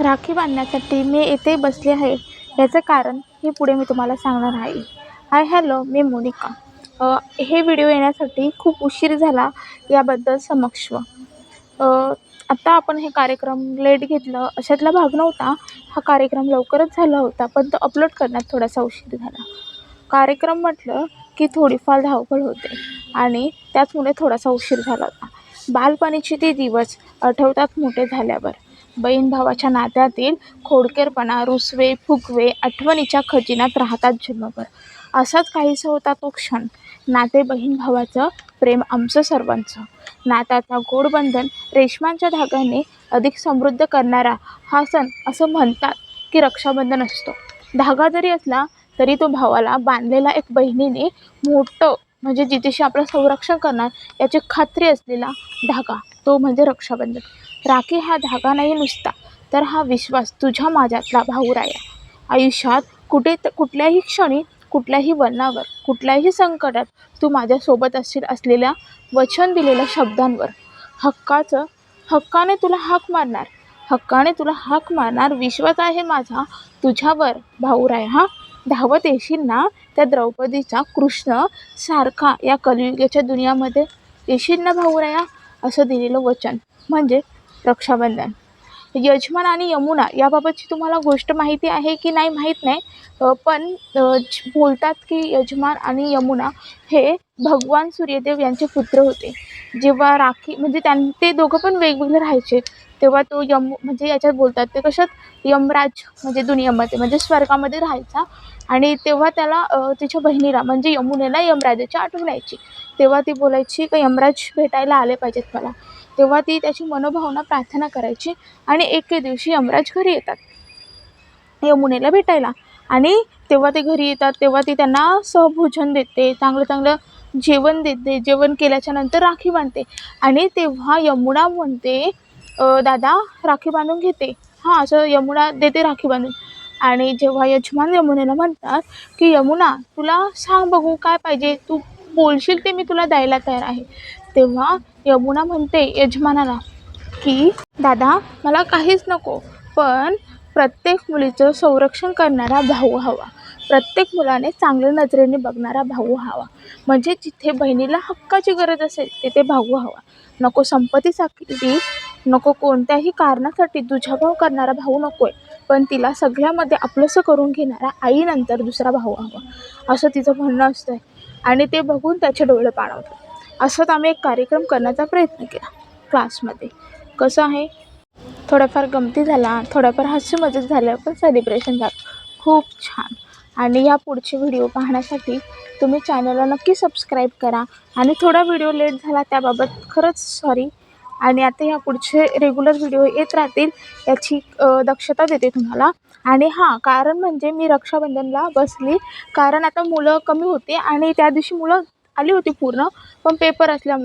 राखी बांधण्यासाठी मी येथे बसले आहे. याचं कारण हे पुढे मी तुम्हाला सांगणार आहे. हॅलो, मी मोनिका. हे व्हिडिओ येण्यासाठी खूप उशीर झाला, याबद्दल क्षमस्व. आत्ता आपण हे कार्यक्रम लेट घेतलं अशातला भाग नव्हता. हा कार्यक्रम लवकरच झाला होता, पण तो अपलोड करण्यात थोडासा उशीर झाला. कार्यक्रम म्हटलं की थोडीफार धावपळ होते आणि त्याचमुळे थोडासा उशीर झाला होता. बालपणीचे ते दिवस आठवतात मोठे झाल्यावर. बहीण भावाच्या नात्यातील खोडकेरपणा, रुसवे फुगवे आठवणीच्या खजिन्यात राहतात जन्मभर. असाच काहीसा होता तो क्षण. नाते बहीण भावाचं, प्रेम आमचं सर्वांचं. नात्याचा गोडबंधन रेशमाच्या धाग्याने अधिक समृद्ध करणारा हा सण असं म्हणतात की रक्षाबंधन असतो. धागा जरी असला तरी तो भावाला बांधलेला एक बहिणीने मोठं म्हणजे जिच्याशी आपलं संरक्षण करणार याची खात्री असलेला धागा, तो म्हणजे रक्षाबंधन. राखी हा धागा नाही नुसता, तर हा विश्वास तुझ्या माझ्यातला भाऊराया. आयुष्यात कुठल्याही क्षणी, कुठल्याही वळणावर, कुठल्याही संकटात तू माझ्यासोबत असलेल्या वचन दिलेल्या शब्दांवर हक्काने तुला हाक मारणार विश्वास आहे माझा तुझ्यावर भाऊराया. धावत येशील ना त्या द्रौपदीचा कृष्ण सारखा या कलियुगाच्या दुनियामध्ये येशील ना भाऊराया, असं दिलेलं वचन म्हणजे रक्षाबंधन. यजमान आणि यमुना याबाबतची तुम्हाला गोष्ट माहिती आहे की नाही माहीत नाही, पण बोलतात की यजमान आणि यमुना हे भगवान सूर्यदेव यांचे पुत्र होते. जेव्हा राखी म्हणजे ते दोघं पण वेगवेगळे राहायचे, तेव्हा तो म्हणजे याच्यात बोलतात ते कशात, यमराज म्हणजे दुनियामध्ये म्हणजे स्वर्गामध्ये राहायचा. आणि तेव्हा त्याला तिच्या बहिणीला म्हणजे यमुनेला यमराजाची आठवण यायची. तेव्हा ती बोलायची की यमराज भेटायला आले पाहिजेत मला. तेव्हा ती त्याची मनोभावना प्रार्थना करायची आणि एके दिवशी यमराज घरी येतात यमुनेला भेटायला. आणि तेव्हा ते घरी येतात तेव्हा ती त्यांना सहभोजन देते, चांगलं जेवण देते. जेवण केल्याच्या नंतर राखी बांधते आणि तेव्हा यमुना म्हणते, दादा राखी बांधून घेते. हां, असं यमुना देते राखी बांधून. आणि जेव्हा यजमान यमुनेला म्हणतात की यमुना तुला सांग बघू काय पाहिजे, तू बोलशील ते मी तुला द्यायला तयार आहे. तेव्हा यमुना म्हणते यजमानाला की दादा मला काहीच नको, पण प्रत्येक मुलीचं संरक्षण करणारा भाऊ हवा. प्रत्येक मुलाने चांगल्या नजरेने बघणारा भाऊ हवा. म्हणजे जिथे बहिणीला हक्काची गरज असेल तिथे भाऊ हवा. नको संपत्तीसाठी, नको कोणत्याही कारणासाठी दुजाभाव करणारा भाऊ नकोय, पण तिला सगळ्यामध्ये आपलंसं करून घेणारा आईनंतर दुसरा भाऊ हवा, असं तिचं म्हणणं असतं. आणि ते बघून त्याचे डोळे पाणावतात. असंच आम्ही एक कार्यक्रम करण्याचा प्रयत्न केला क्लासमध्ये. कसं आहे, थोड्याफार गमती झाला, थोड्याफार हास्य मजेत झालं, पण सेलिब्रेशन झालं खूप छान. आणि या पुढचे व्हिडिओ पाहण्यासाठी तुम्ही चॅनलला नक्की सबस्क्राईब करा. आणि थोडा व्हिडिओ लेट झाला त्याबाबत खरंच सॉरी. आणि आता या पुढचे रेग्युलर व्हिडिओ येत राहतील याची दक्षता देते तुम्हाला. आणि हां, कारण म्हणजे मी रक्षाबंधनला बसली, कारण आता मुलं कमी होते आणि त्या दिवशी मुलं आली होती पूर्ण, पण पेपर असल्यामुळे